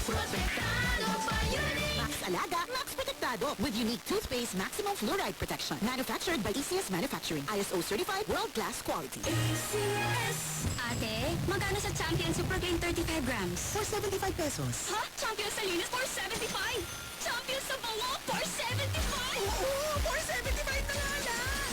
Protektado by Unique. Max Alaga, Max Protektado with unique toothpaste maximum fluoride protection. Manufactured by ECS Manufacturing. ISO certified world-class quality. ACS. Ate, magkano sa Champion Super Grain 35 grams? For 75 pesos. Ha? Champion sa linis for 75? Champion sa bango for 75? Oo, for 75 na nga lang!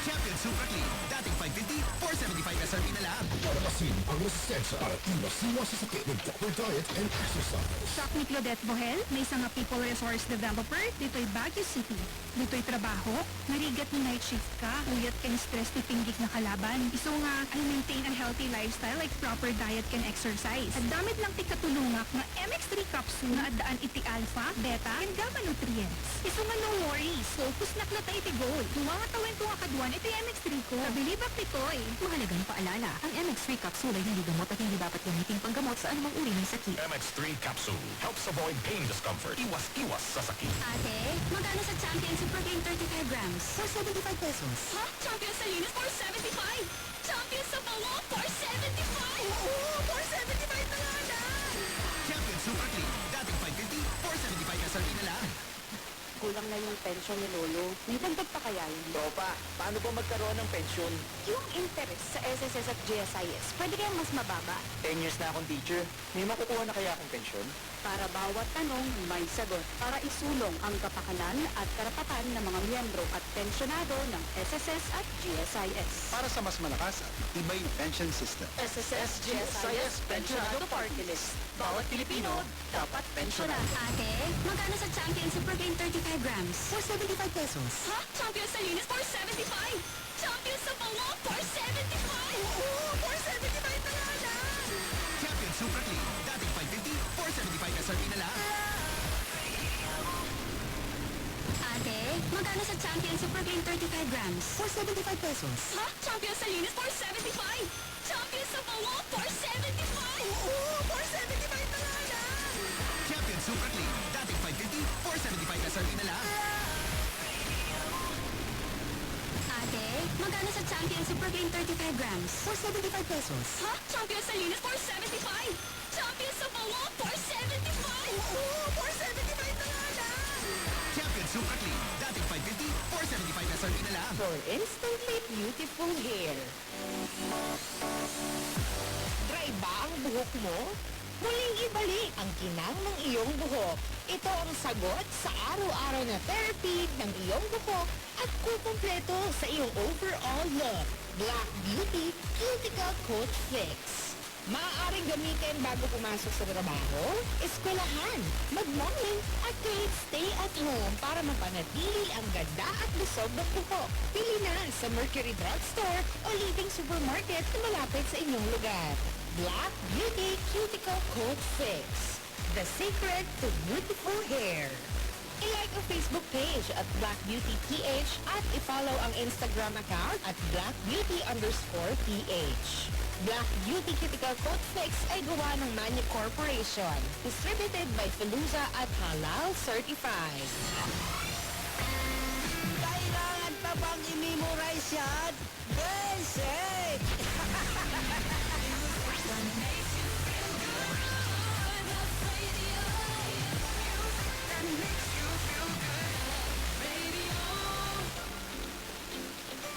Champion Super Clean. Dating 550, 475 SRP na lang. Palamasin ang resistensya at iwas-iwas sa sakit with proper diet and exercise. Shop ni Claudette Bohel, may isang people resource developer, dito'y Baguio City. Dito'y trabaho, marigat ni night shift ka, uyat ka ni stress ni pinggik na kalaban. Iso nga, ay maintain a healthy lifestyle like proper diet and exercise. At damit lang ti katulungak na MX3 capsule na adaan iti alpha, beta, and gamma nutrients. Iso nga no worries, focus na klata iti goal. Tuwa nga tawen tuwa kaduan iti MX3 ko. Kabilibak nito'y. Mahalagang paalala, ang MX3 capsule ay hindi gamot at hindi dapat gamitin panggamot sa anumang uri ng sakit. MX3 capsule helps avoid pain discomfort. Iwas-iwas sa sakit. Ate, magkano sa Champion Super Grain 35 grams? For 75 pesos. Ha? Champion sa linis for 75? Champion sa bango for 75? Oo, for 75 na nga lang! Champion Super Clean. Dating 550, 475 SRP na lang. Kulang na yung pensyon ni Lolo. May dagdag pa kaya yun? Tropa, paano ba magkaroon ng pensyon? Yung interest sa SSS at GSIS, pwede kayang mas mababa. 10 years na akong teacher. May makukuha na kaya akong pensyon? Para bawat tanong, may sagot. Para isulong ang kapakanan at karapatan ng mga miyembro at pensyonado ng SSS at GSIS. Para sa mas malakas at tibay pension system. SSS GSIS Pensionado Party List. Bawat Pilipino, dapat pensyonan. Ate, magkano sa Champion Super Grain 35 grams? For 75 pesos. Ha? Champion sa linis for 75? Champion sa bango for 75? Oo, for 75 na nga lang! Champion Super Clean. Dating 550, 475 SRP na lang. Ate, magkano sa Champion Super Grain 35 grams? For 75 pesos. Ha? Champion sa linis for 75? Champion sa bango for 75? Oo, for 75 na nga lang! Champion Super Clean. Dating 550, 475 SRP na lang. Ate, magkano sa Champion Super Grain 35 grams? For 75 pesos. Ha? Champion sa linis for 75? Champion sa bango for 75? Oo, for 75 na nga lang! Champion Super Clean. Dating 550, 475 SRP na lang. For instantly beautiful hair. Dry ba ang buhok mo? Muling ibalik ang kinang ng iyong buhok. Ito ang sagot sa araw-araw na therapy ng iyong buhok at kukumpleto sa iyong overall look. Black Beauty Cuticle Coat Fix. Maaaring gamitin bago pumasok sa trabaho, eskwelahan, mag-morning at kahit stay at home para mapanatili ang ganda at lusog ng buhok. Pili na sa Mercury Drugstore o leading supermarket na malapit sa inyong lugar. Black Beauty Cuticle Coat Fix. The secret to beautiful hair. I-like ang Facebook page at Black Beauty PH at i-follow ang Instagram account at blackbeauty_PH. Black Beauty Cuticle Coat Fix ay gawa ng Manny Corporation. Distributed by Feluza at Halal Certified. Kailangan pa bang i-memorize yan?